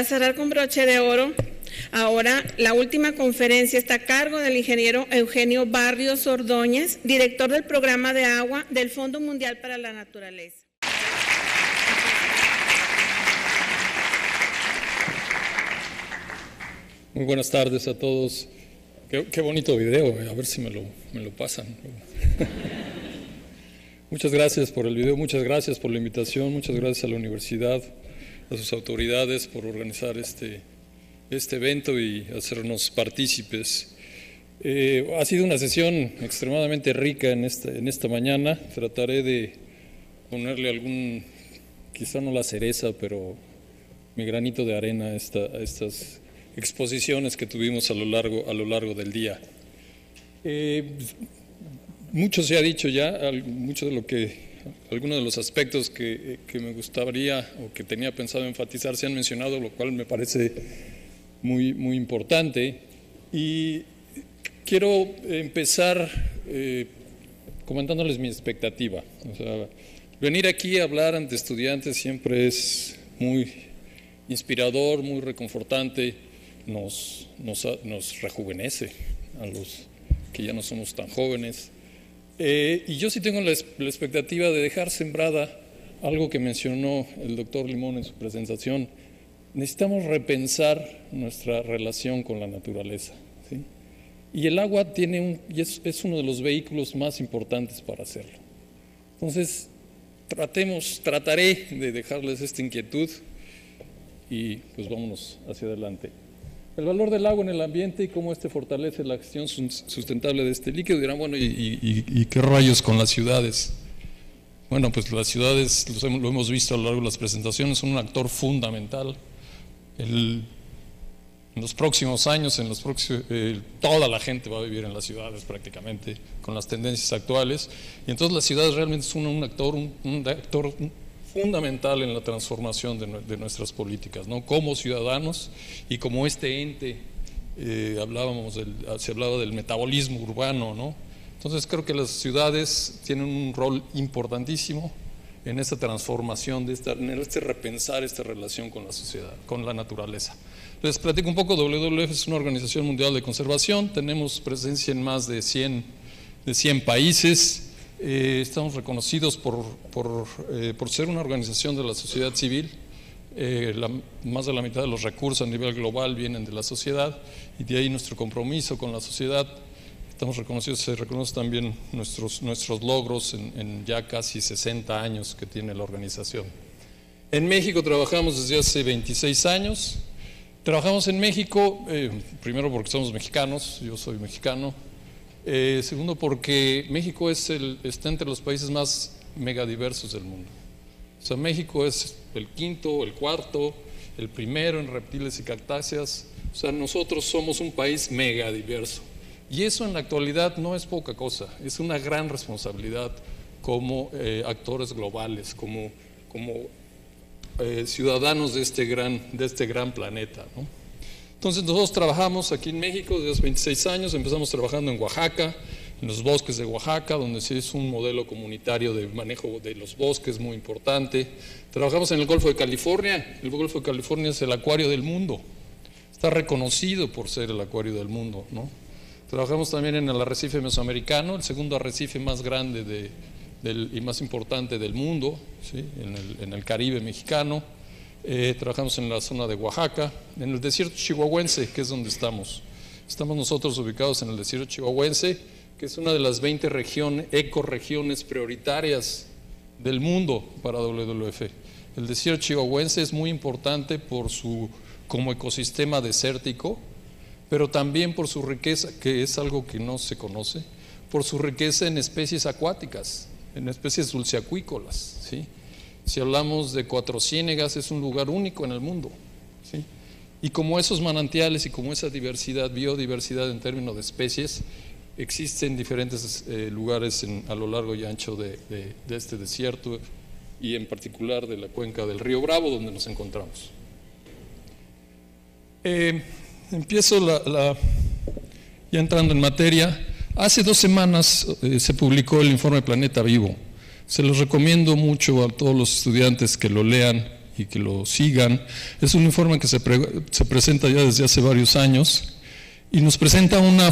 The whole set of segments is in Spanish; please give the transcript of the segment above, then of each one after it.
cerrar con broche de oro, ahora la última conferencia está a cargo del ingeniero Eugenio Barrios Ordóñez, director del Programa de Agua del Fondo Mundial para la Naturaleza. Muy buenas tardes a todos. Qué bonito video, a ver si me lo pasan. Muchas gracias por el video, muchas gracias por la invitación, muchas gracias a la universidad, a sus autoridades por organizar este evento y hacernos partícipes. Ha sido una sesión extremadamente rica en esta mañana. Trataré de ponerle quizá no la cereza, pero mi granito de arena a estas exposiciones que tuvimos a lo largo del día. Mucho se ha dicho ya, algunos de los aspectos que me gustaría o que tenía pensado enfatizar se han mencionado, lo cual me parece muy, muy importante. Y quiero empezar comentándoles mi expectativa. O sea, venir aquí a hablar ante estudiantes siempre es muy inspirador, muy reconfortante. Nos rejuvenece a los que ya no somos tan jóvenes. Y yo sí tengo la expectativa de dejar sembrada algo que mencionó el doctor Limón en su presentación. Necesitamos repensar nuestra relación con la naturaleza, ¿sí? Y el agua es uno de los vehículos más importantes para hacerlo. Entonces, trataré de dejarles esta inquietud y pues vámonos hacia adelante. El valor del agua en el ambiente y cómo fortalece la gestión sustentable de este líquido. Dirán, bueno, ¿y qué rayos con las ciudades? Bueno, pues las ciudades, lo hemos visto a lo largo de las presentaciones, son un actor fundamental. En los próximos años, toda la gente va a vivir en las ciudades prácticamente, con las tendencias actuales. Y entonces las ciudades realmente son un actor fundamental en la transformación de nuestras políticas, ¿no? Como ciudadanos y como este ente, se hablaba del metabolismo urbano, ¿no? Entonces creo que las ciudades tienen un rol importantísimo en esta transformación, en repensar esta relación con la sociedad, con la naturaleza. Les platico un poco. WWF es una organización mundial de conservación, tenemos presencia en más de 100 países. Estamos reconocidos por ser una organización de la sociedad civil. Más de la mitad de los recursos a nivel global vienen de la sociedad y de ahí nuestro compromiso con la sociedad. Estamos reconocidos, se reconocen también nuestros logros en ya casi 60 años que tiene la organización. En México trabajamos desde hace 26 años. Trabajamos en México, primero porque somos mexicanos, yo soy mexicano. Segundo, porque México está entre los países más megadiversos del mundo. O sea, México es el quinto, el cuarto, el primero en reptiles y cactáceas. O sea, nosotros somos un país megadiverso. Y eso en la actualidad no es poca cosa, es una gran responsabilidad como actores globales, como ciudadanos de este gran planeta, ¿no? Entonces nosotros trabajamos aquí en México desde hace 26 años, empezamos trabajando en Oaxaca, en los bosques de Oaxaca, donde sí es un modelo comunitario de manejo de los bosques muy importante. Trabajamos en el Golfo de California. El Golfo de California es el acuario del mundo, está reconocido por ser el acuario del mundo, ¿no? Trabajamos también en el arrecife mesoamericano, el segundo arrecife más grande y más importante del mundo, ¿sí? en el Caribe mexicano. Trabajamos en la zona de Oaxaca, en el desierto chihuahuense, que es donde estamos. Estamos nosotros ubicados en el desierto chihuahuense, que es una de las 20 ecorregiones prioritarias del mundo para WWF. El desierto chihuahuense es muy importante como ecosistema desértico, pero también por su riqueza, que es algo que no se conoce, por su riqueza en especies acuáticas, en especies dulceacuícolas, ¿sí? Si hablamos de Cuatro Ciénegas, es un lugar único en el mundo, ¿sí? Y como esos manantiales y como esa biodiversidad en términos de especies, existen diferentes lugares a lo largo y ancho de este desierto y en particular de la cuenca del río Bravo, donde nos encontramos. Empiezo ya entrando en materia. Hace 2 semanas se publicó el informe Planeta Vivo. Se los recomiendo mucho a todos los estudiantes que lo lean y que lo sigan. Es un informe que se presenta ya desde hace varios años y nos presenta una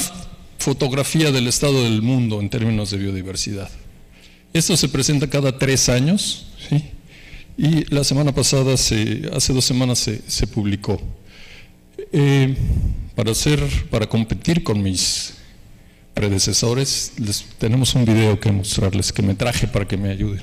fotografía del estado del mundo en términos de biodiversidad. Esto se presenta cada 3 años, ¿sí? Y la semana pasada, hace 2 semanas, se publicó. Para competir con mis predecesores, tenemos un video que mostrarles, que me traje para que me ayuden.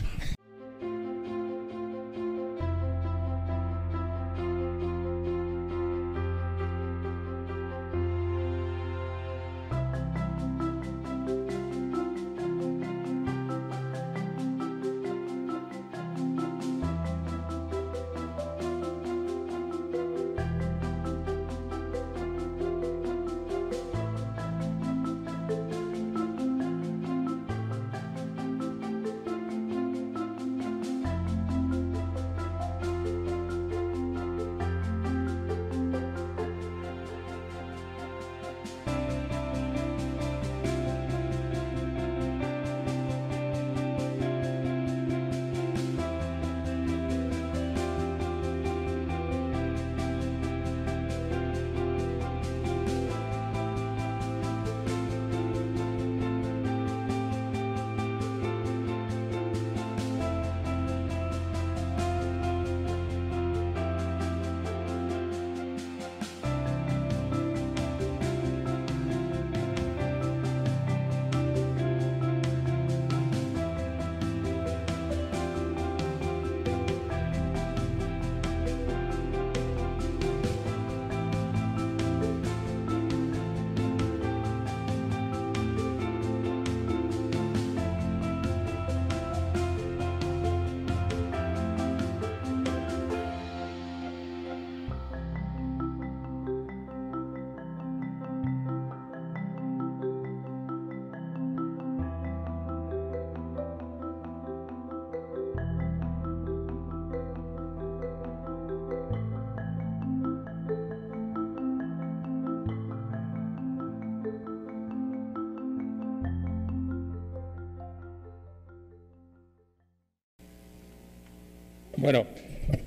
Bueno,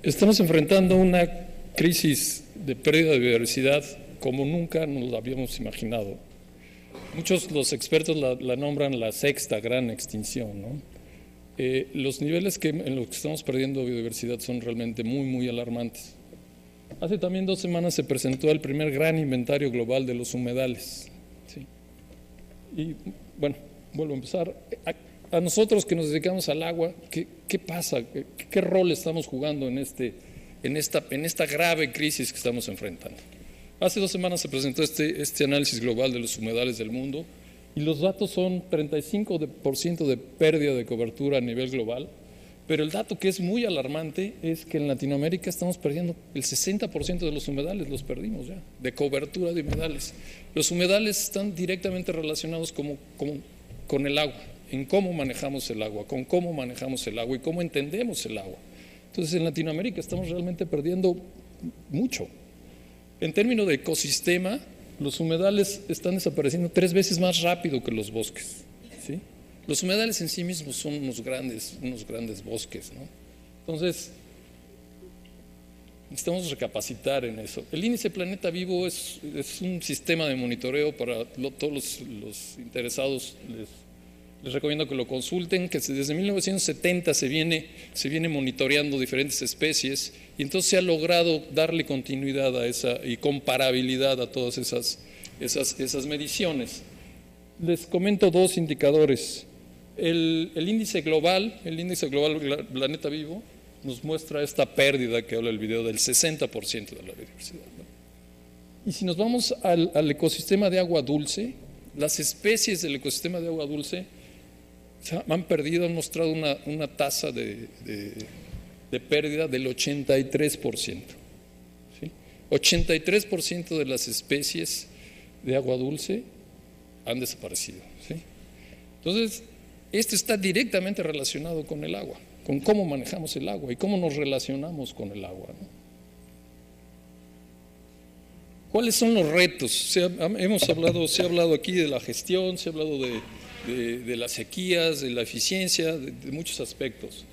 estamos enfrentando una crisis de pérdida de biodiversidad como nunca nos la habíamos imaginado. Muchos los expertos la nombran la 6ª gran extinción, ¿no? Los niveles en los que estamos perdiendo biodiversidad son realmente muy, muy alarmantes. Hace también 2 semanas se presentó el primer gran inventario global de los humedales, ¿sí? Y bueno, vuelvo a empezar. A nosotros que nos dedicamos al agua, ¿qué pasa? ¿Qué rol estamos jugando en esta grave crisis que estamos enfrentando? Hace 2 semanas se presentó este análisis global de los humedales del mundo y los datos son 35% de pérdida de cobertura a nivel global, pero el dato que es muy alarmante es que en Latinoamérica estamos perdiendo el 60% de los humedales, los perdimos ya, de cobertura de humedales. Los humedales están directamente relacionados con el agua, en cómo manejamos el agua, con cómo manejamos el agua y cómo entendemos el agua. Entonces en Latinoamérica estamos realmente perdiendo mucho. En términos de ecosistema, los humedales están desapareciendo 3 veces más rápido que los bosques, ¿sí? Los humedales en sí mismos son unos grandes bosques, ¿no? Entonces, necesitamos recapacitar en eso. El índice Planeta Vivo es un sistema de monitoreo para todos los interesados. Les recomiendo que lo consulten, que desde 1970 se viene monitoreando diferentes especies y entonces se ha logrado darle continuidad a esa y comparabilidad a todas esas mediciones. Les comento 2 indicadores. El índice global Planeta Vivo nos muestra esta pérdida que habla el video del 60% de la biodiversidad, ¿no? Y si nos vamos al ecosistema de agua dulce, las especies del ecosistema de agua dulce han mostrado una tasa de pérdida del 83%. ¿Sí? 83% de las especies de agua dulce han desaparecido, ¿sí? Entonces, esto está directamente relacionado con el agua, con cómo manejamos el agua y cómo nos relacionamos con el agua, ¿no? ¿Cuáles son los retos? Se ha hablado aquí de la gestión, se ha hablado de las sequías, de la eficiencia, de muchos aspectos.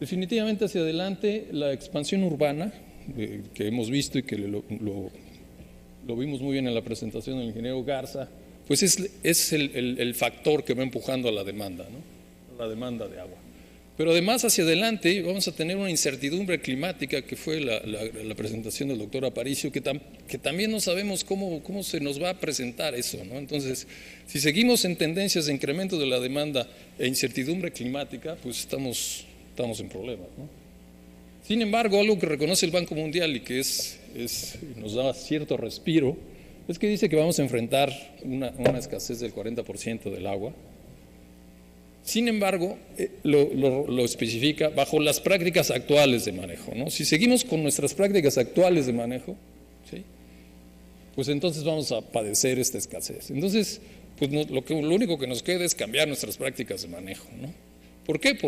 Definitivamente hacia adelante la expansión urbana que hemos visto y que lo vimos muy bien en la presentación del ingeniero Garza, pues es el factor que va empujando a la demanda, ¿no? La demanda de agua. Pero además hacia adelante vamos a tener una incertidumbre climática, que fue la presentación del doctor Aparicio, que también no sabemos cómo se nos va a presentar eso, ¿no? Entonces, si seguimos en tendencias de incremento de la demanda e incertidumbre climática, pues estamos en problemas, ¿no? Sin embargo, algo que reconoce el Banco Mundial y que nos da cierto respiro, es que dice que vamos a enfrentar una escasez del 40% del agua. Sin embargo, lo especifica bajo las prácticas actuales de manejo, ¿no? Si seguimos con nuestras prácticas actuales de manejo, ¿sí?, pues entonces vamos a padecer esta escasez. Entonces, pues lo único que nos queda es cambiar nuestras prácticas de manejo, ¿no? ¿Por qué?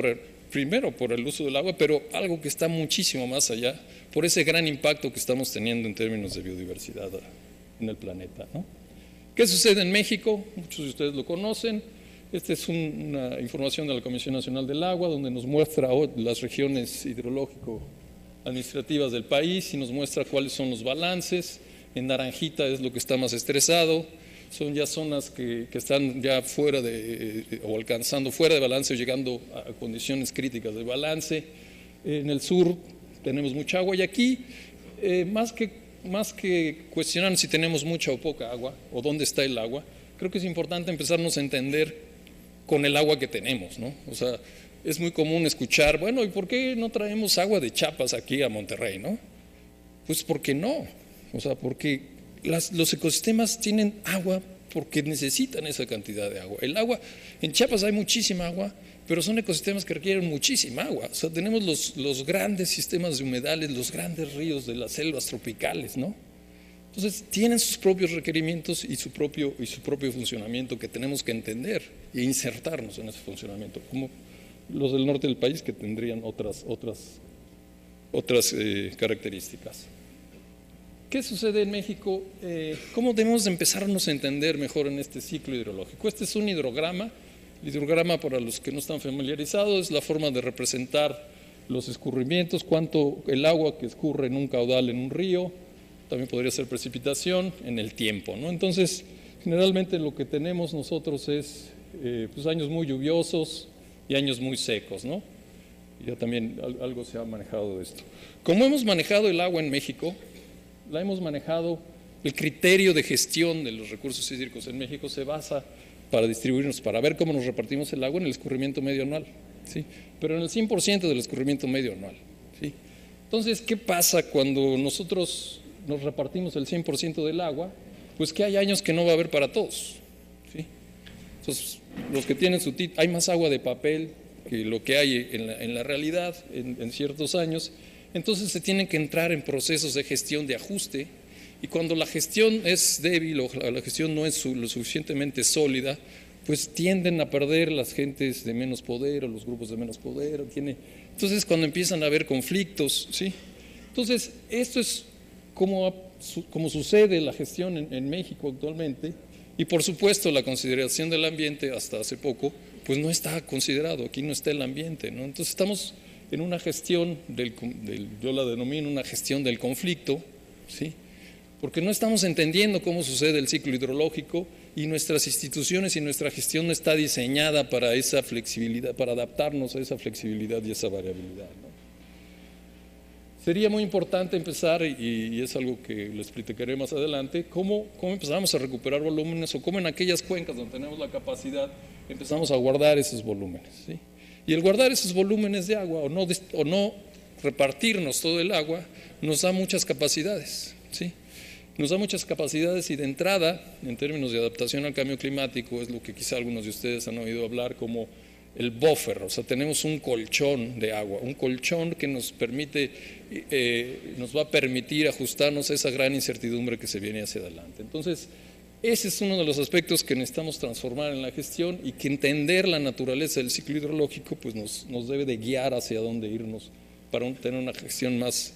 Primero por el uso del agua, pero algo que está muchísimo más allá, por ese gran impacto que estamos teniendo en términos de biodiversidad en el planeta, ¿no? ¿Qué sucede en México? Muchos de ustedes lo conocen. Esta es una información de la Comisión Nacional del Agua, donde nos muestra las regiones hidrológico-administrativas del país y nos muestra cuáles son los balances. En naranjita es lo que está más estresado. Son ya zonas que están ya fuera o alcanzando fuera de balance o llegando a condiciones críticas de balance. En el sur tenemos mucha agua y aquí, más que cuestionar si tenemos mucha o poca agua o dónde está el agua, creo que es importante empezarnos a entender con el agua que tenemos, ¿no? O sea, es muy común escuchar, bueno, ¿y por qué no traemos agua de Chiapas aquí a Monterrey, no? Pues porque no, o sea, porque los ecosistemas tienen agua porque necesitan esa cantidad de agua. El agua, en Chiapas hay muchísima agua, pero son ecosistemas que requieren muchísima agua. O sea, tenemos los grandes sistemas de humedales, los grandes ríos de las selvas tropicales, ¿no? Entonces tienen sus propios requerimientos y su propio funcionamiento que tenemos que entender e insertarnos en ese funcionamiento, como los del norte del país que tendrían otras características. ¿Qué sucede en México? ¿Cómo debemos de empezarnos a entender mejor en este ciclo hidrológico? Este es un hidrograma. El hidrograma, para los que no están familiarizados, es la forma de representar los escurrimientos, cuánto el agua que escurre en un caudal en un río, también podría ser precipitación en el tiempo, ¿no? Entonces, generalmente lo que tenemos nosotros es pues años muy lluviosos y años muy secos, ¿no? Ya también algo se ha manejado de esto. Como hemos manejado el agua en México, la hemos manejado, el criterio de gestión de los recursos hídricos en México se basa para distribuirnos, para ver cómo nos repartimos el agua en el escurrimiento medio anual, ¿sí? Pero en el 100% del escurrimiento medio anual, ¿sí? Entonces, ¿qué pasa cuando nosotros nos repartimos el 100% del agua? Pues que hay años que no va a haber para todos, ¿sí? Entonces, los que tienen hay más agua de papel que lo que hay en la realidad en ciertos años. Entonces se tienen que entrar en procesos de gestión, de ajuste, y cuando la gestión es débil o la gestión no es lo suficientemente sólida, pues tienden a perder las gentes de menos poder o los grupos de menos poder. Entonces cuando empiezan a haber conflictos, ¿sí? Entonces esto es como sucede la gestión en México actualmente, y por supuesto la consideración del ambiente hasta hace poco, pues no está considerado, aquí no está el ambiente, ¿no? Entonces estamos en una gestión yo la denomino una gestión del conflicto, ¿sí? Porque no estamos entendiendo cómo sucede el ciclo hidrológico y nuestras instituciones y nuestra gestión no está diseñada para esa flexibilidad, para adaptarnos a esa flexibilidad y esa variabilidad, ¿no? Sería muy importante empezar, y es algo que les platicaré más adelante, cómo empezamos a recuperar volúmenes o cómo en aquellas cuencas donde tenemos la capacidad empezamos a guardar esos volúmenes, ¿sí? Y el guardar esos volúmenes de agua o no repartirnos todo el agua nos da muchas capacidades, ¿sí? Nos da muchas capacidades, y de entrada, en términos de adaptación al cambio climático, es lo que quizá algunos de ustedes han oído hablar como el buffer. O sea, tenemos un colchón de agua, un colchón que nos va a permitir ajustarnos a esa gran incertidumbre que se viene hacia adelante. Entonces, ese es uno de los aspectos que necesitamos transformar en la gestión, y que entender la naturaleza del ciclo hidrológico pues nos debe de guiar hacia dónde irnos para tener una gestión más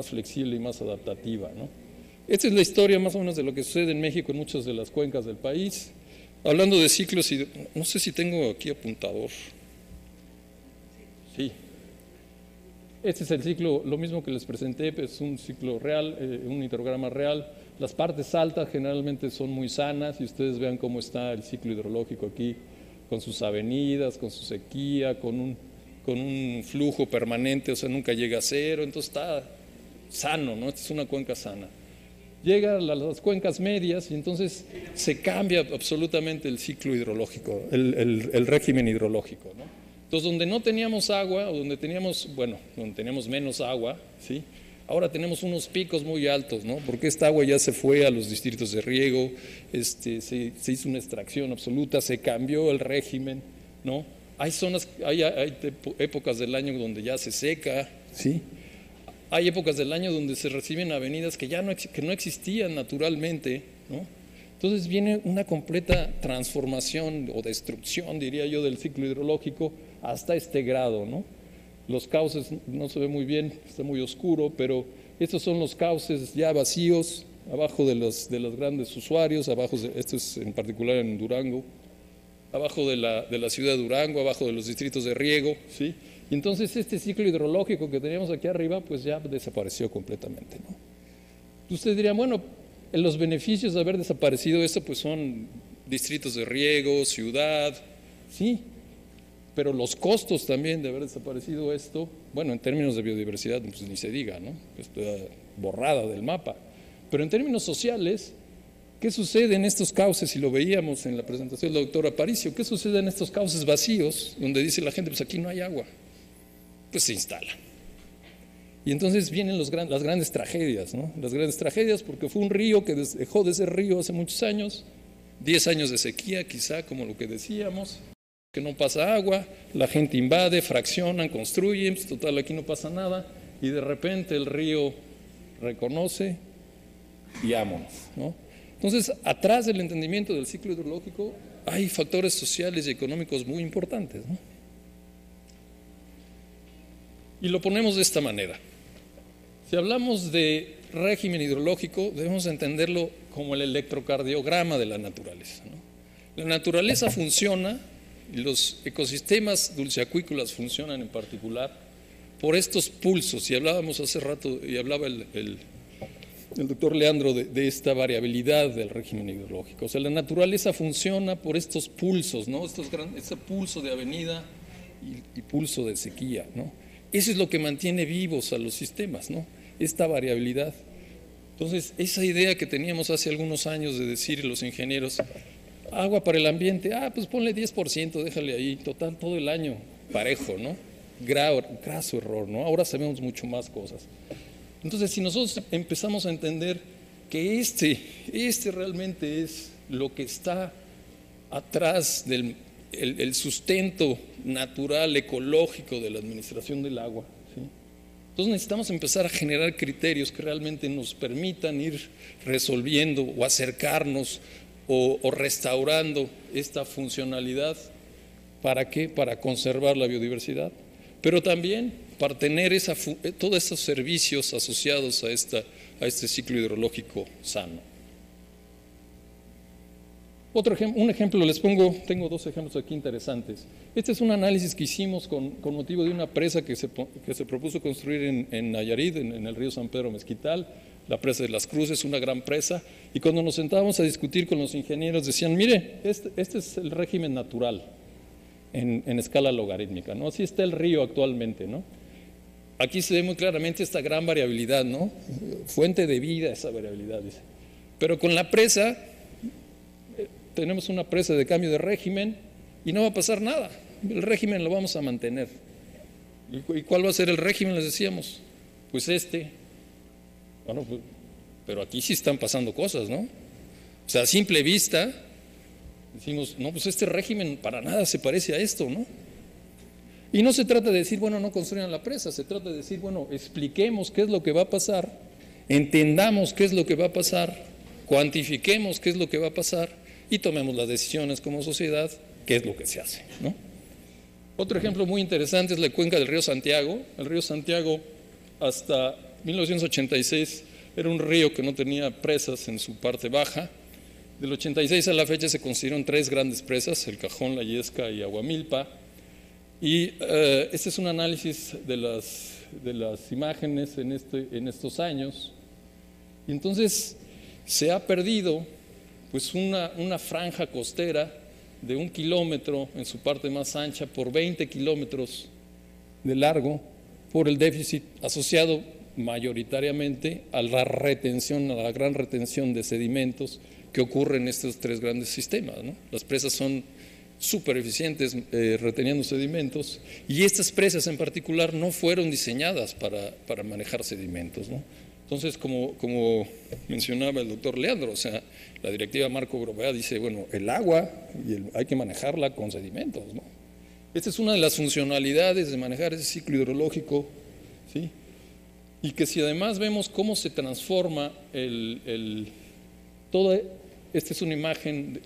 flexible y más adaptativa, ¿no? Esta es la historia más o menos de lo que sucede en México en muchas de las cuencas del país. Hablando de ciclos, no sé si tengo aquí apuntador. Sí. Este es el ciclo, lo mismo que les presenté, pues es un ciclo real, un hidrograma real. Las partes altas generalmente son muy sanas y ustedes vean cómo está el ciclo hidrológico aquí, con sus avenidas, con su sequía, con un flujo permanente, o sea, nunca llega a cero, entonces está sano, ¿no? Esta es una cuenca sana. Llega a las cuencas medias y entonces se cambia absolutamente el ciclo hidrológico, el régimen hidrológico, ¿no? Entonces, donde no teníamos agua, o donde teníamos menos agua, ¿sí? Ahora tenemos unos picos muy altos, ¿no? Porque esta agua ya se fue a los distritos de riego, se hizo una extracción absoluta, se cambió el régimen, ¿no? Hay zonas, hay épocas del año donde ya se seca, ¿sí? Hay épocas del año donde se reciben avenidas que no existían naturalmente, ¿no? Entonces viene una completa transformación o destrucción, diría yo, del ciclo hidrológico hasta este grado, ¿no? Los cauces no se ve muy bien, está muy oscuro, pero estos son los cauces ya vacíos, abajo de los grandes usuarios, esto es en particular en Durango, abajo de la ciudad de Durango, abajo de los distritos de riego, ¿sí? Y entonces este ciclo hidrológico que teníamos aquí arriba, pues ya desapareció completamente, ¿no? Ustedes dirían, bueno, los beneficios de haber desaparecido esto, pues son distritos de riego, ciudad, sí, pero los costos también de haber desaparecido esto, bueno, en términos de biodiversidad, pues ni se diga, ¿no? Está borrada del mapa. Pero en términos sociales, ¿qué sucede en estos cauces? Y lo veíamos en la presentación del doctor Aparicio, ¿qué sucede en estos cauces vacíos, donde dice la gente, pues aquí no hay agua? Pues se instala. Y entonces vienen las grandes tragedias, ¿no? Las grandes tragedias porque fue un río que dejó de ser río hace muchos años, 10 años de sequía quizá, como lo que decíamos, que no pasa agua, la gente invade, fraccionan, construyen, pues total aquí no pasa nada, y de repente el río reconoce y vámonos, ¿no? Entonces, atrás del entendimiento del ciclo hidrológico hay factores sociales y económicos muy importantes, ¿no? Y lo ponemos de esta manera. Si hablamos de régimen hidrológico, debemos entenderlo como el electrocardiograma de la naturaleza, ¿no? La naturaleza funciona, y los ecosistemas dulceacuícolas funcionan en particular por estos pulsos, y hablábamos hace rato, y hablaba el doctor Leandro de esta variabilidad del régimen hidrológico. O sea, la naturaleza funciona por estos pulsos, ¿no? Este pulso de avenida y pulso de sequía, ¿no? Eso es lo que mantiene vivos a los sistemas, ¿no? Esta variabilidad. Entonces, esa idea que teníamos hace algunos años de decir los ingenieros, agua para el ambiente, pues ponle 10%, déjale ahí, total, todo el año, parejo, ¿no? Graso error, ¿no? Ahora sabemos mucho más cosas. Entonces, si nosotros empezamos a entender que este realmente es lo que está atrás del el sustento natural, ecológico de la administración del agua, ¿sí? Entonces necesitamos empezar a generar criterios que realmente nos permitan ir resolviendo o acercarnos o restaurando esta funcionalidad. ¿Para qué? Para conservar la biodiversidad, pero también para tener todos estos servicios asociados a este ciclo hidrológico sano. Un ejemplo les pongo, tengo dos ejemplos aquí interesantes. Este es un análisis que hicimos con motivo de una presa que se propuso construir en Nayarit, en el río San Pedro Mezquital, la presa de las Cruces, una gran presa, y cuando nos sentábamos a discutir con los ingenieros decían, mire, este es el régimen natural en escala logarítmica, ¿no? Así está el río actualmente, ¿no? Aquí se ve muy claramente esta gran variabilidad, ¿no? Fuente de vida esa variabilidad, dice. Pero con la presa, tenemos una presa de cambio de régimen y no va a pasar nada. El régimen lo vamos a mantener. ¿Y cuál va a ser el régimen? Les decíamos, pues bueno, pues, pero aquí sí están pasando cosas, ¿no? O sea, a simple vista decimos, no, pues este régimen para nada se parece a esto, ¿no? Y no se trata de decir, bueno, no construyan la presa, se trata de decir, bueno, expliquemos qué es lo que va a pasar, entendamos qué es lo que va a pasar, cuantifiquemos qué es lo que va a pasar y tomemos las decisiones como sociedad, qué es lo que se hace, ¿no? Otro ejemplo muy interesante es la cuenca del río Santiago. El río Santiago hasta 1986 era un río que no tenía presas en su parte baja. Del 86 a la fecha se construyeron 3 grandes presas, El Cajón, La Yesca y Aguamilpa. Y este es un análisis de las las imágenes en estos años. Y entonces se ha perdido pues una franja costera de 1 kilómetro en su parte más ancha por 20 kilómetros de largo por el déficit asociado mayoritariamente a la retención, a la gran retención de sedimentos que ocurre en estos 3 grandes sistemas, ¿no? Las presas son súper eficientes reteniendo sedimentos, y estas presas en particular no fueron diseñadas para manejar sedimentos, ¿no? Entonces, como mencionaba el doctor Leandro, o sea, la directiva Marco Grovea dice, bueno, el agua hay que manejarla con sedimentos, ¿no? Esta es una de las funcionalidades de manejar ese ciclo hidrológico, ¿sí? Y que si además vemos cómo se transforma esta es una imagen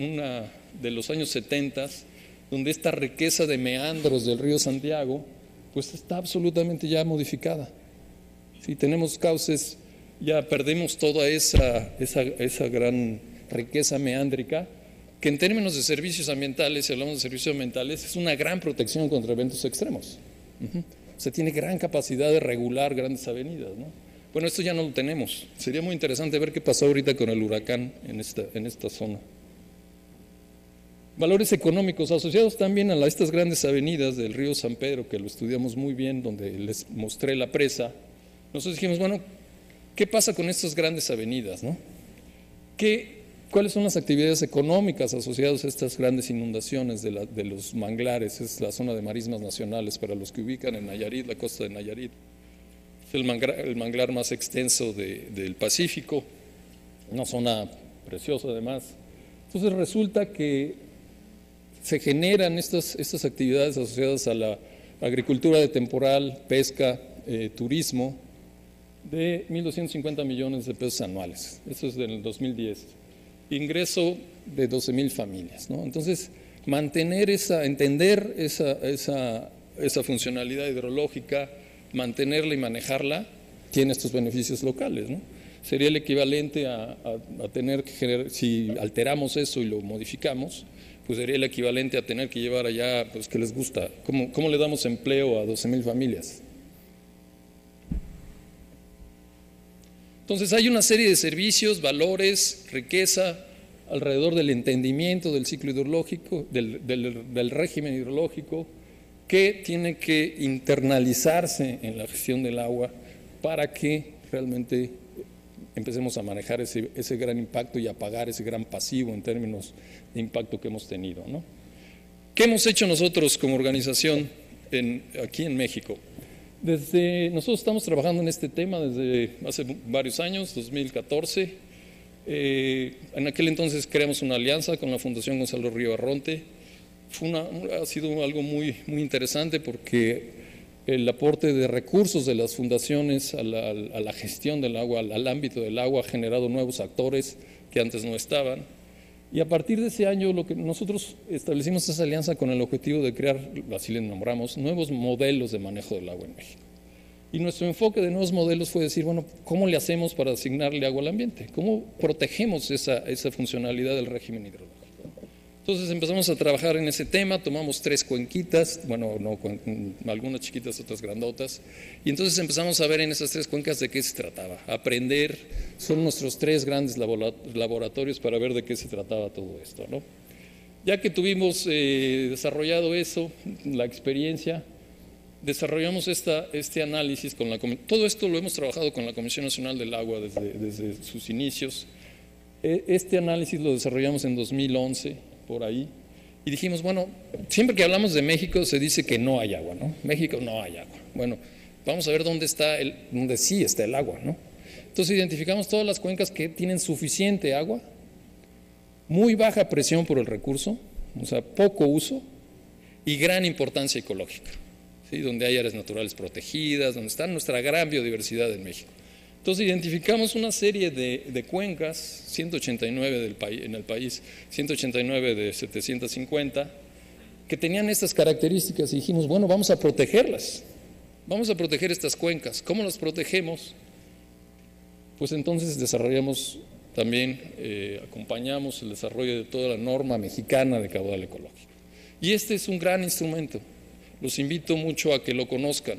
de los años 70, donde esta riqueza de meandros del río Santiago, pues está absolutamente ya modificada. Si tenemos cauces, ya perdemos toda esa gran riqueza meándrica, que en términos de servicios ambientales, si hablamos de servicios ambientales, es una gran protección contra eventos extremos. O sea, tiene gran capacidad de regular grandes avenidas, ¿no? Bueno, esto ya no lo tenemos. Sería muy interesante ver qué pasó ahorita con el huracán en esta zona. Valores económicos asociados también a estas grandes avenidas del río San Pedro, que lo estudiamos muy bien, donde les mostré la presa. Nosotros dijimos, bueno, ¿qué pasa con estas grandes avenidas, ¿no? ¿Cuáles son las actividades económicas asociadas a estas grandes inundaciones de los manglares? Es la zona de marismas nacionales, para los que ubican en Nayarit, la costa de Nayarit. Es el manglar más extenso del Pacífico, una zona preciosa además. Entonces resulta que se generan estas actividades asociadas a la agricultura de temporal, pesca, turismo, de 1.250 millones de pesos anuales. Eso es del 2010. Ingreso de 12,000 familias, ¿no? Entonces, entender esa funcionalidad hidrológica, mantenerla y manejarla, tiene estos beneficios locales, ¿no? Sería el equivalente a tener que generar, si alteramos eso y lo modificamos, pues sería el equivalente a tener que llevar allá, pues, ¿qué les gusta? ¿Cómo le damos empleo a 12,000 familias? Entonces hay una serie de servicios, valores, riqueza alrededor del entendimiento del ciclo hidrológico, del régimen hidrológico, que tiene que internalizarse en la gestión del agua para que realmente empecemos a manejar ese gran impacto y a pagar ese gran pasivo en términos de impacto que hemos tenido, ¿no? ¿Qué hemos hecho nosotros como organización aquí en México? Nosotros estamos trabajando en este tema desde hace varios años, 2014. En aquel entonces creamos una alianza con la Fundación Gonzalo Río Arronte. Ha sido algo muy, muy interesante, porque el aporte de recursos de las fundaciones a la gestión del agua, al ámbito del agua, ha generado nuevos actores que antes no estaban. Y a partir de ese año, lo que nosotros establecimos esa alianza con el objetivo de crear, así le nombramos, nuevos modelos de manejo del agua en México. Y nuestro enfoque de nuevos modelos fue decir, bueno, ¿cómo le hacemos para asignarle agua al ambiente? ¿Cómo protegemos esa funcionalidad del régimen hidrológico? Entonces empezamos a trabajar en ese tema, tomamos 3 cuenquitas, bueno, no, algunas chiquitas, otras grandotas, y entonces empezamos a ver en esas 3 cuencas de qué se trataba, aprender. Son nuestros 3 grandes laboratorios para ver de qué se trataba todo esto, ¿no? Ya que tuvimos desarrollado eso, la experiencia, desarrollamos este análisis todo esto lo hemos trabajado con la Comisión Nacional del Agua desde sus inicios. Este análisis lo desarrollamos en 2011, por ahí, y dijimos, bueno, siempre que hablamos de México se dice que no hay agua, ¿no? México no hay agua. Bueno, vamos a ver dónde sí está el agua, ¿no? Entonces identificamos todas las cuencas que tienen suficiente agua, muy baja presión por el recurso, o sea, poco uso, y gran importancia ecológica, ¿sí? Donde hay áreas naturales protegidas, donde está nuestra gran biodiversidad en México. Entonces identificamos una serie de cuencas, 189 en el país, 189 de 750, que tenían estas características, y dijimos, bueno, vamos a protegerlas, vamos a proteger estas cuencas. ¿Cómo las protegemos? Pues entonces desarrollamos también, acompañamos el desarrollo de toda la norma mexicana de caudal ecológico. Y este es un gran instrumento, los invito mucho a que lo conozcan.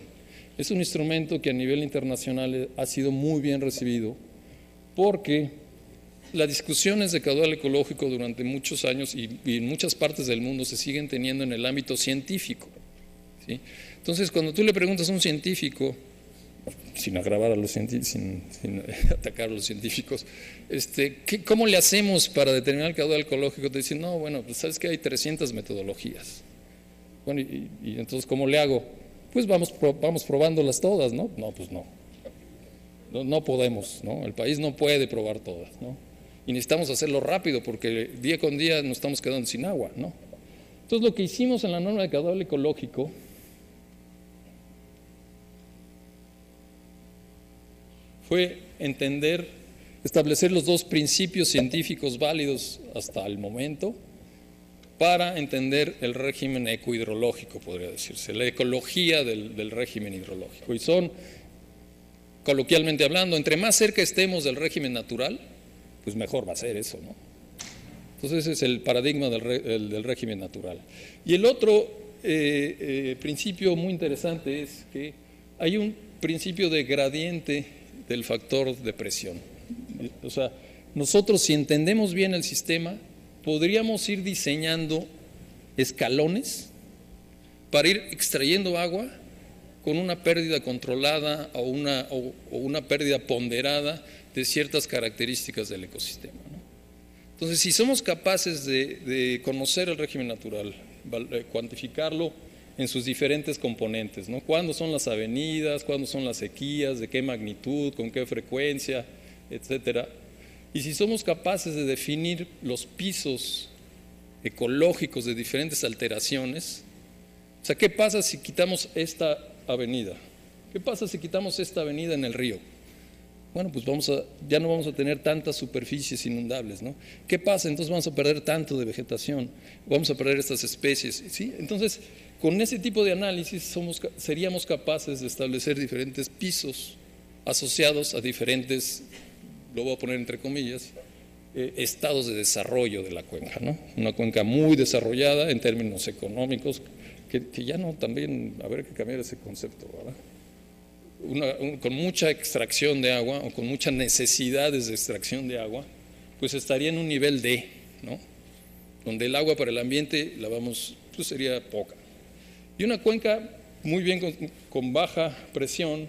es un instrumento que a nivel internacional ha sido muy bien recibido, porque las discusiones de caudal ecológico durante muchos años y en muchas partes del mundo se siguen teniendo en el ámbito científico, ¿sí? Entonces, cuando tú le preguntas a un científico, sin agravar a los científicos, sin atacar a los científicos, ¿cómo le hacemos para determinar el caudal ecológico? Te dicen, no, bueno, pues sabes que hay 300 metodologías. Bueno, y entonces, ¿cómo le hago? Pues vamos probándolas todas, ¿no? No, pues no. No podemos, ¿no? El país no puede probar todas, ¿no? Y necesitamos hacerlo rápido porque día con día nos estamos quedando sin agua, ¿no? Entonces, lo que hicimos en la norma de caudal ecológico fue establecer los dos principios científicos válidos hasta el momento para entender el régimen ecohidrológico, podría decirse, la ecología del régimen hidrológico. Y son, coloquialmente hablando, entre más cerca estemos del régimen natural, pues mejor va a ser eso, ¿no? Entonces ese es el paradigma del régimen natural. Y el otro principio muy interesante es que hay un principio de gradiente del factor de presión. O sea, nosotros, si entendemos bien el sistema, podríamos ir diseñando escalones para ir extrayendo agua con una pérdida controlada o una pérdida ponderada de ciertas características del ecosistema, ¿no? Entonces, si somos capaces de conocer el régimen natural, cuantificarlo en sus diferentes componentes, ¿no? ¿Cuándo son las avenidas? ¿Cuándo son las sequías? ¿De qué magnitud? ¿Con qué frecuencia? Etcétera. Y si somos capaces de definir los pisos ecológicos de diferentes alteraciones, o sea, ¿qué pasa si quitamos esta avenida? ¿Qué pasa si quitamos esta avenida en el río? Bueno, pues ya no vamos a tener tantas superficies inundables, ¿no? ¿Qué pasa? Entonces vamos a perder tanto de vegetación, vamos a perder estas especies, ¿sí? Entonces, con ese tipo de análisis seríamos capaces de establecer diferentes pisos asociados a diferentes, lo voy a poner entre comillas, estados de desarrollo de la cuenca, ¿no? Una cuenca muy desarrollada en términos económicos, que ya no, también habrá que cambiar ese concepto, ¿verdad? Con mucha extracción de agua o con muchas necesidades de extracción de agua, pues estaría en un nivel D, ¿no? Donde el agua para el ambiente pues sería poca. Y una cuenca muy bien con baja presión,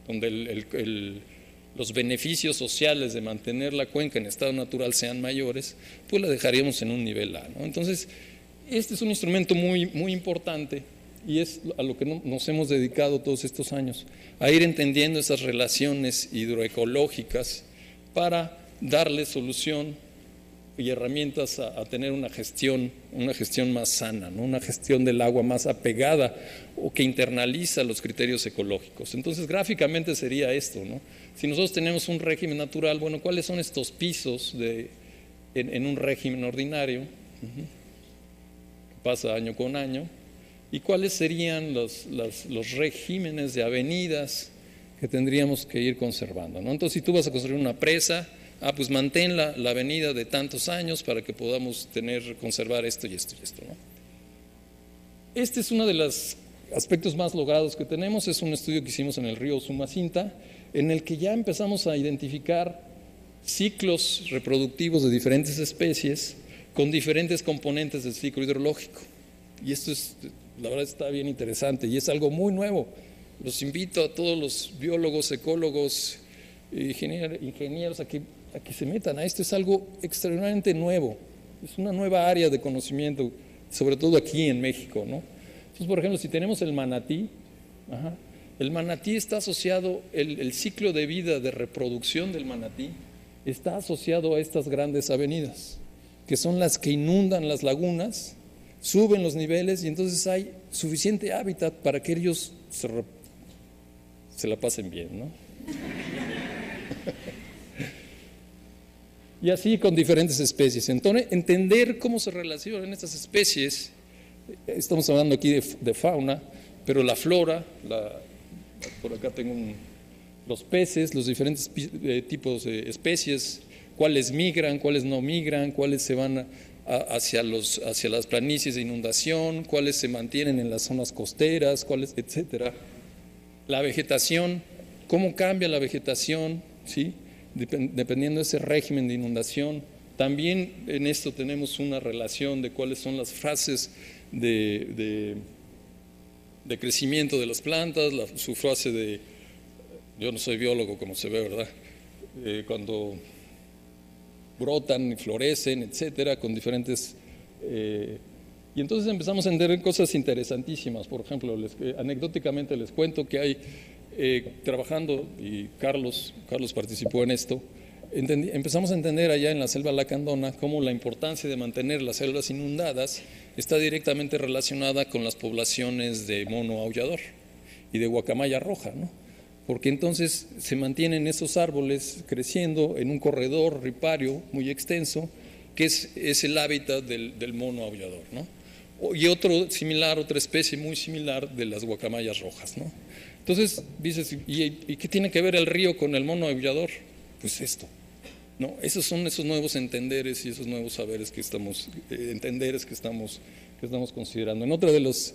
donde los beneficios sociales de mantener la cuenca en estado natural sean mayores, pues la dejaríamos en un nivel A, ¿no? Entonces, este es un instrumento muy, muy importante y es a lo que nos hemos dedicado todos estos años, a ir entendiendo esas relaciones hidroecológicas para darle solución y herramientas a tener una gestión más sana, ¿no? Una gestión del agua más apegada o que internaliza los criterios ecológicos. Entonces, gráficamente sería esto, ¿no? Si nosotros tenemos un régimen natural, bueno, ¿cuáles son estos pisos en un régimen ordinario? Pasa año con año. ¿Y cuáles serían los regímenes de avenidas que tendríamos que ir conservando, ¿no? Entonces, si tú vas a construir una presa, pues mantén la avenida de tantos años para que podamos conservar esto y esto y esto, ¿no? Este es uno de los aspectos más logrados que tenemos, es un estudio que hicimos en el río Usumacinta, en el que ya empezamos a identificar ciclos reproductivos de diferentes especies con diferentes componentes del ciclo hidrológico. Y esto la verdad está bien interesante y es algo muy nuevo. Los invito a todos los biólogos, ecólogos, ingenieros a que se metan a esto. Es algo extraordinariamente nuevo, es una nueva área de conocimiento, sobre todo aquí en México, ¿no? Entonces, por ejemplo, si tenemos el manatí, el manatí está asociado, el ciclo de vida de reproducción del manatí está asociado a estas grandes avenidas, que son las que inundan las lagunas, suben los niveles y entonces hay suficiente hábitat para que ellos se la pasen bien, ¿no? Y así con diferentes especies. Entonces, entender cómo se relacionan estas especies, estamos hablando aquí de fauna, pero la flora, por acá tengo los peces, los diferentes tipos de especies, cuáles migran, cuáles no migran, cuáles se van hacia las planicies de inundación, cuáles se mantienen en las zonas costeras, cuáles, etcétera. La vegetación, cómo cambia la vegetación, ¿sí? Dependiendo de ese régimen de inundación. También en esto tenemos una relación de cuáles son las fases de crecimiento de las plantas, su fase de, yo no soy biólogo como se ve, ¿verdad? Cuando brotan y florecen, etcétera, con diferentes... y entonces empezamos a entender cosas interesantísimas. Por ejemplo, anecdóticamente les cuento que hay, trabajando, y Carlos participó en esto, empezamos a entender allá en la selva lacandona cómo la importancia de mantener las selvas inundadas está directamente relacionada con las poblaciones de mono aullador y de guacamaya roja, ¿no? Porque entonces se mantienen esos árboles creciendo en un corredor ripario muy extenso, que es el hábitat del mono aullador, ¿no? Y otra especie muy similar de las guacamayas rojas, ¿no? Entonces dices, ¿y qué tiene que ver el río con el mono aullador? Pues esto, ¿no? Esos son esos nuevos entenderes y esos nuevos saberes que estamos considerando. En otra de las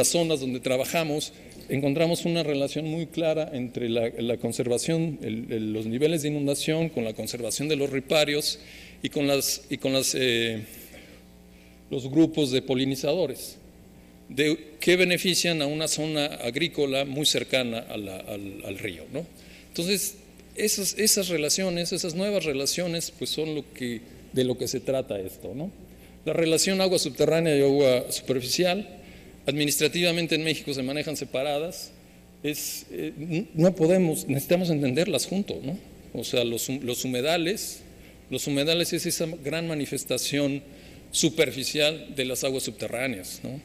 zonas donde trabajamos encontramos una relación muy clara entre la conservación, los niveles de inundación, con la conservación de los riparios y con los grupos de polinizadores, que benefician a una zona agrícola muy cercana al río, ¿no? Entonces, esas relaciones, esas nuevas relaciones, pues son de lo que se trata esto, ¿no? La relación agua subterránea y agua superficial, administrativamente en México se manejan separadas, necesitamos entenderlas juntos, ¿no? O sea, los humedales es esa gran manifestación superficial de las aguas subterráneas, ¿no?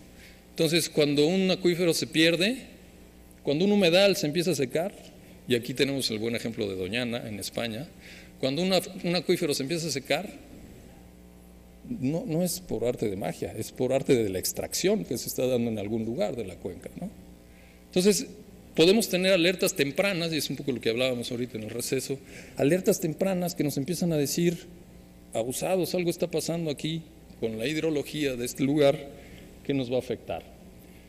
Entonces, cuando un acuífero se pierde, cuando un humedal se empieza a secar, y aquí tenemos el buen ejemplo de Doñana en España, cuando un acuífero se empieza a secar, no es por arte de magia, es por arte de la extracción que se está dando en algún lugar de la cuenca, ¿no? Entonces, podemos tener alertas tempranas, y es un poco lo que hablábamos ahorita en el receso, alertas tempranas que nos empiezan a decir, abusados, algo está pasando aquí con la hidrología de este lugar que nos va a afectar.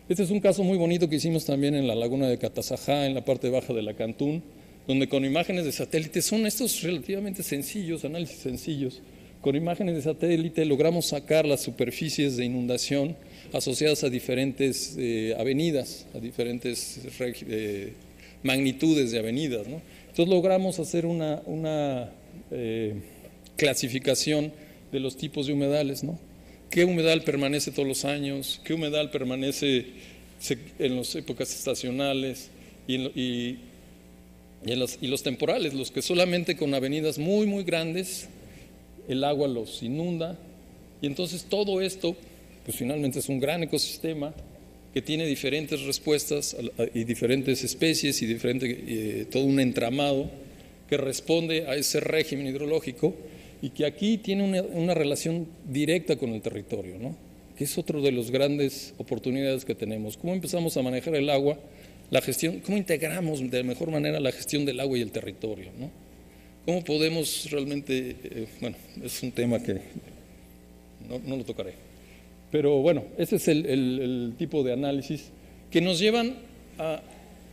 Este es un caso muy bonito que hicimos también en la laguna de Catazajá, en la parte baja de la Cantún, donde con imágenes de satélite, son estos relativamente sencillos, análisis sencillos, con imágenes de satélite logramos sacar las superficies de inundación asociadas a diferentes avenidas, a diferentes magnitudes de avenidas, ¿no? Entonces logramos hacer una clasificación de los tipos de humedales, ¿no? ¿Qué humedal permanece todos los años? ¿Qué humedal permanece en las épocas estacionales? Y los temporales, los que solamente con avenidas muy, muy grandes el agua los inunda. Y entonces todo esto, pues finalmente es un gran ecosistema que tiene diferentes respuestas y diferentes especies y todo un entramado que responde a ese régimen hidrológico y que aquí tiene una relación directa con el territorio, ¿no? Que es otro de las grandes oportunidades que tenemos. ¿Cómo empezamos a manejar el agua? La gestión, ¿cómo integramos de mejor manera la gestión del agua y el territorio, ¿no? ¿Cómo podemos realmente, bueno, es un tema que no lo tocaré, pero bueno, ese es el tipo de análisis que nos llevan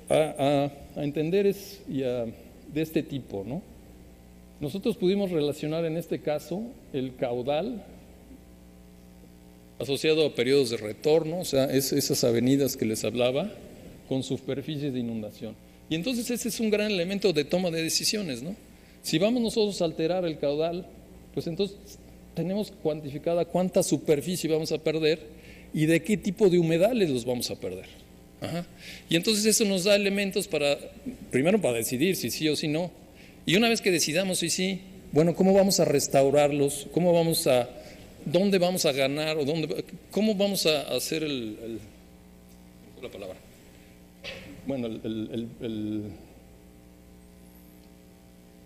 a entender de este tipo, ¿no? Nosotros pudimos relacionar en este caso el caudal asociado a periodos de retorno, o sea, esas avenidas que les hablaba, con superficies de inundación. Y entonces ese es un gran elemento de toma de decisiones, ¿no? Si vamos nosotros a alterar el caudal, pues entonces tenemos cuantificada cuánta superficie vamos a perder y de qué tipo de humedales los vamos a perder. Ajá. Y entonces eso nos da elementos primero para decidir si sí o si no. Y una vez que decidamos si sí, bueno, ¿cómo vamos a restaurarlos? ¿Dónde vamos a ganar? ¿Cómo vamos a hacer la palabra? Bueno,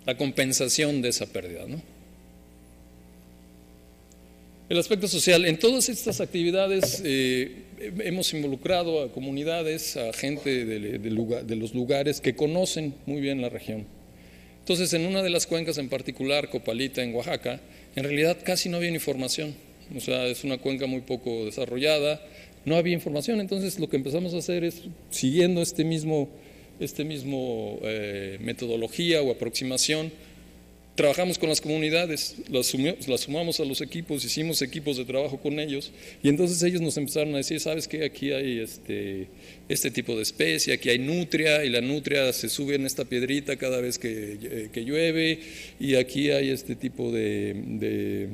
la compensación de esa pérdida, ¿no? El aspecto social. En todas estas actividades hemos involucrado a comunidades, a gente de los lugares que conocen muy bien la región. Entonces, en una de las cuencas en particular, Copalita, en Oaxaca, en realidad casi no había información. O sea, es una cuenca muy poco desarrollada, no había información. Entonces, lo que empezamos a hacer es, siguiendo este mismo metodología o aproximación. Trabajamos con las comunidades, las sumamos a los equipos, hicimos equipos de trabajo con ellos y entonces ellos nos empezaron a decir, ¿sabes qué? Aquí hay este tipo de especie, aquí hay nutria y la nutria se sube en esta piedrita cada vez que llueve y aquí hay este tipo de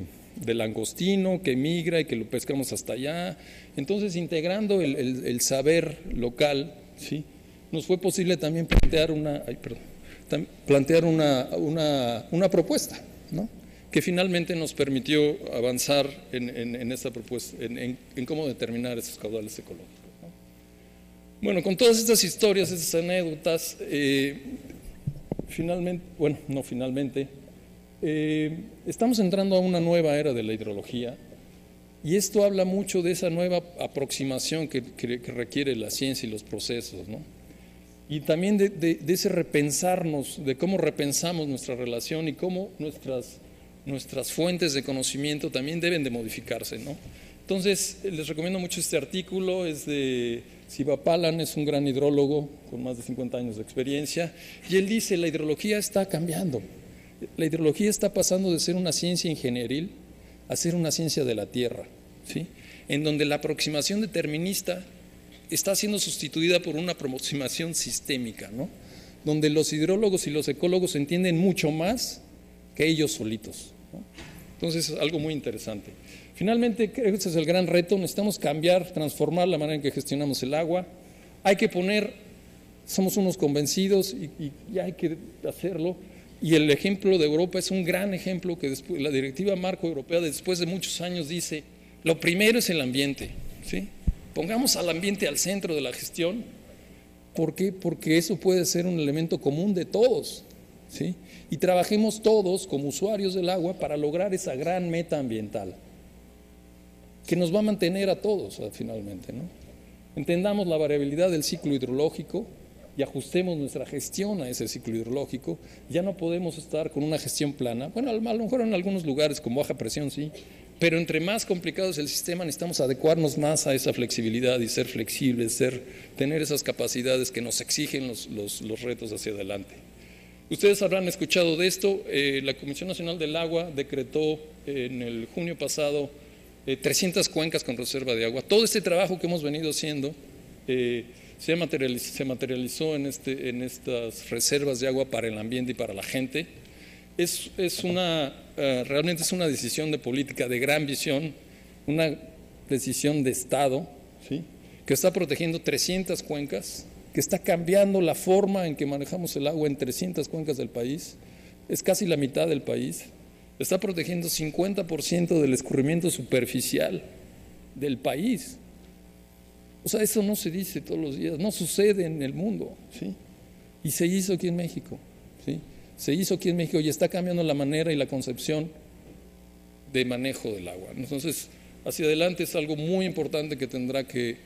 langostino que migra y que lo pescamos hasta allá. Entonces, integrando el saber local, ¿sí? Nos fue posible también plantear una propuesta, ¿no? Que finalmente nos permitió avanzar en esta propuesta, en cómo determinar esos caudales ecológicos, ¿no? Bueno, con todas estas historias, estas anécdotas, estamos entrando a una nueva era de la hidrología y esto habla mucho de esa nueva aproximación que requiere la ciencia y los procesos, ¿no? Y también de ese repensarnos, de cómo repensamos nuestra relación y cómo nuestras fuentes de conocimiento también deben de modificarse, ¿no? Entonces, les recomiendo mucho este artículo, es de Sivapalan, es un gran hidrólogo con más de 50 años de experiencia, y él dice, la hidrología está cambiando, la hidrología está pasando de ser una ciencia ingenieril a ser una ciencia de la tierra, ¿sí? En donde la aproximación determinista está siendo sustituida por una aproximación sistémica, ¿no? Donde los hidrólogos y los ecólogos entienden mucho más que ellos solitos, ¿no? Entonces, es algo muy interesante. Finalmente, creo que ese es el gran reto, necesitamos cambiar, transformar la manera en que gestionamos el agua. Hay que somos unos convencidos y hay que hacerlo. Y el ejemplo de Europa es un gran ejemplo que después, la Directiva Marco Europea, después de muchos años, dice, lo primero es el ambiente, ¿sí? Pongamos al ambiente al centro de la gestión. ¿Por qué? Porque eso puede ser un elemento común de todos, ¿sí? Y trabajemos todos como usuarios del agua para lograr esa gran meta ambiental que nos va a mantener a todos finalmente, ¿no? Entendamos la variabilidad del ciclo hidrológico y ajustemos nuestra gestión a ese ciclo hidrológico. Ya no podemos estar con una gestión plana. Bueno, a lo mejor en algunos lugares con baja presión sí, pero entre más complicado es el sistema, necesitamos adecuarnos más a esa flexibilidad y ser flexibles, tener esas capacidades que nos exigen los retos hacia adelante. Ustedes habrán escuchado de esto, la Comisión Nacional del Agua decretó en el junio pasado 300 cuencas con reserva de agua. Todo este trabajo que hemos venido haciendo se materializó en estas reservas de agua para el ambiente y para la gente. Realmente es una decisión de política de gran visión, una decisión de Estado, ¿sí? Que está protegiendo 300 cuencas, que está cambiando la forma en que manejamos el agua en 300 cuencas del país, es casi la mitad del país, está protegiendo 50% del escurrimiento superficial del país. O sea, eso no se dice todos los días, no sucede en el mundo, ¿sí? Y se hizo aquí en México, ¿sí? Se hizo aquí en México y está cambiando la manera y la concepción de manejo del agua. Entonces, hacia adelante es algo muy importante que tendrá que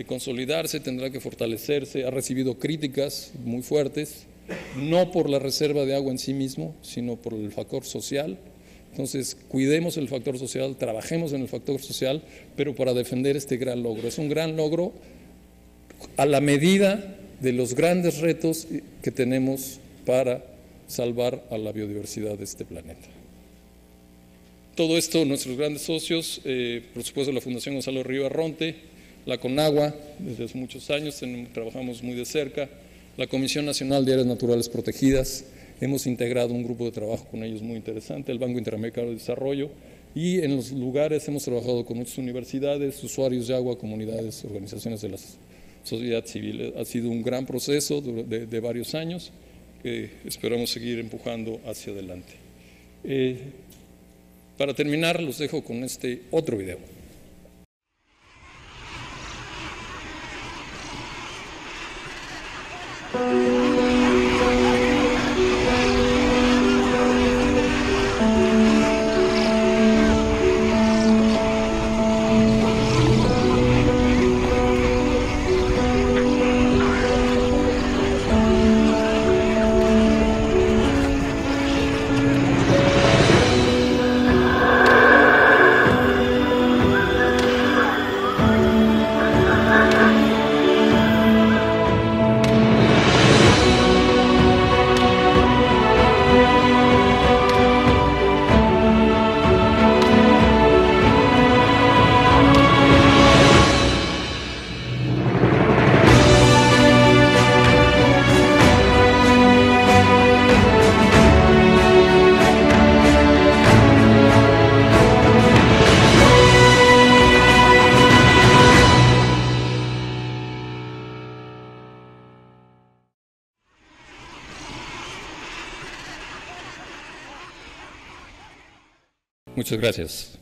consolidarse, tendrá que fortalecerse. Ha recibido críticas muy fuertes, no por la reserva de agua en sí mismo, sino por el factor social. Entonces, cuidemos el factor social, trabajemos en el factor social, pero para defender este gran logro. Es un gran logro a la medida de los grandes retos que tenemos para salvar a la biodiversidad de este planeta. Todo esto, nuestros grandes socios, por supuesto la Fundación Gonzalo Río Arronte, la CONAGUA, desde hace muchos años trabajamos muy de cerca, la Comisión Nacional de Áreas Naturales Protegidas, hemos integrado un grupo de trabajo con ellos muy interesante, el Banco Interamericano de Desarrollo, y en los lugares hemos trabajado con muchas universidades, usuarios de agua, comunidades, organizaciones de la sociedad civil. Ha sido un gran proceso de varios años que esperamos seguir empujando hacia adelante. Para terminar, los dejo con este otro video. Muchas gracias.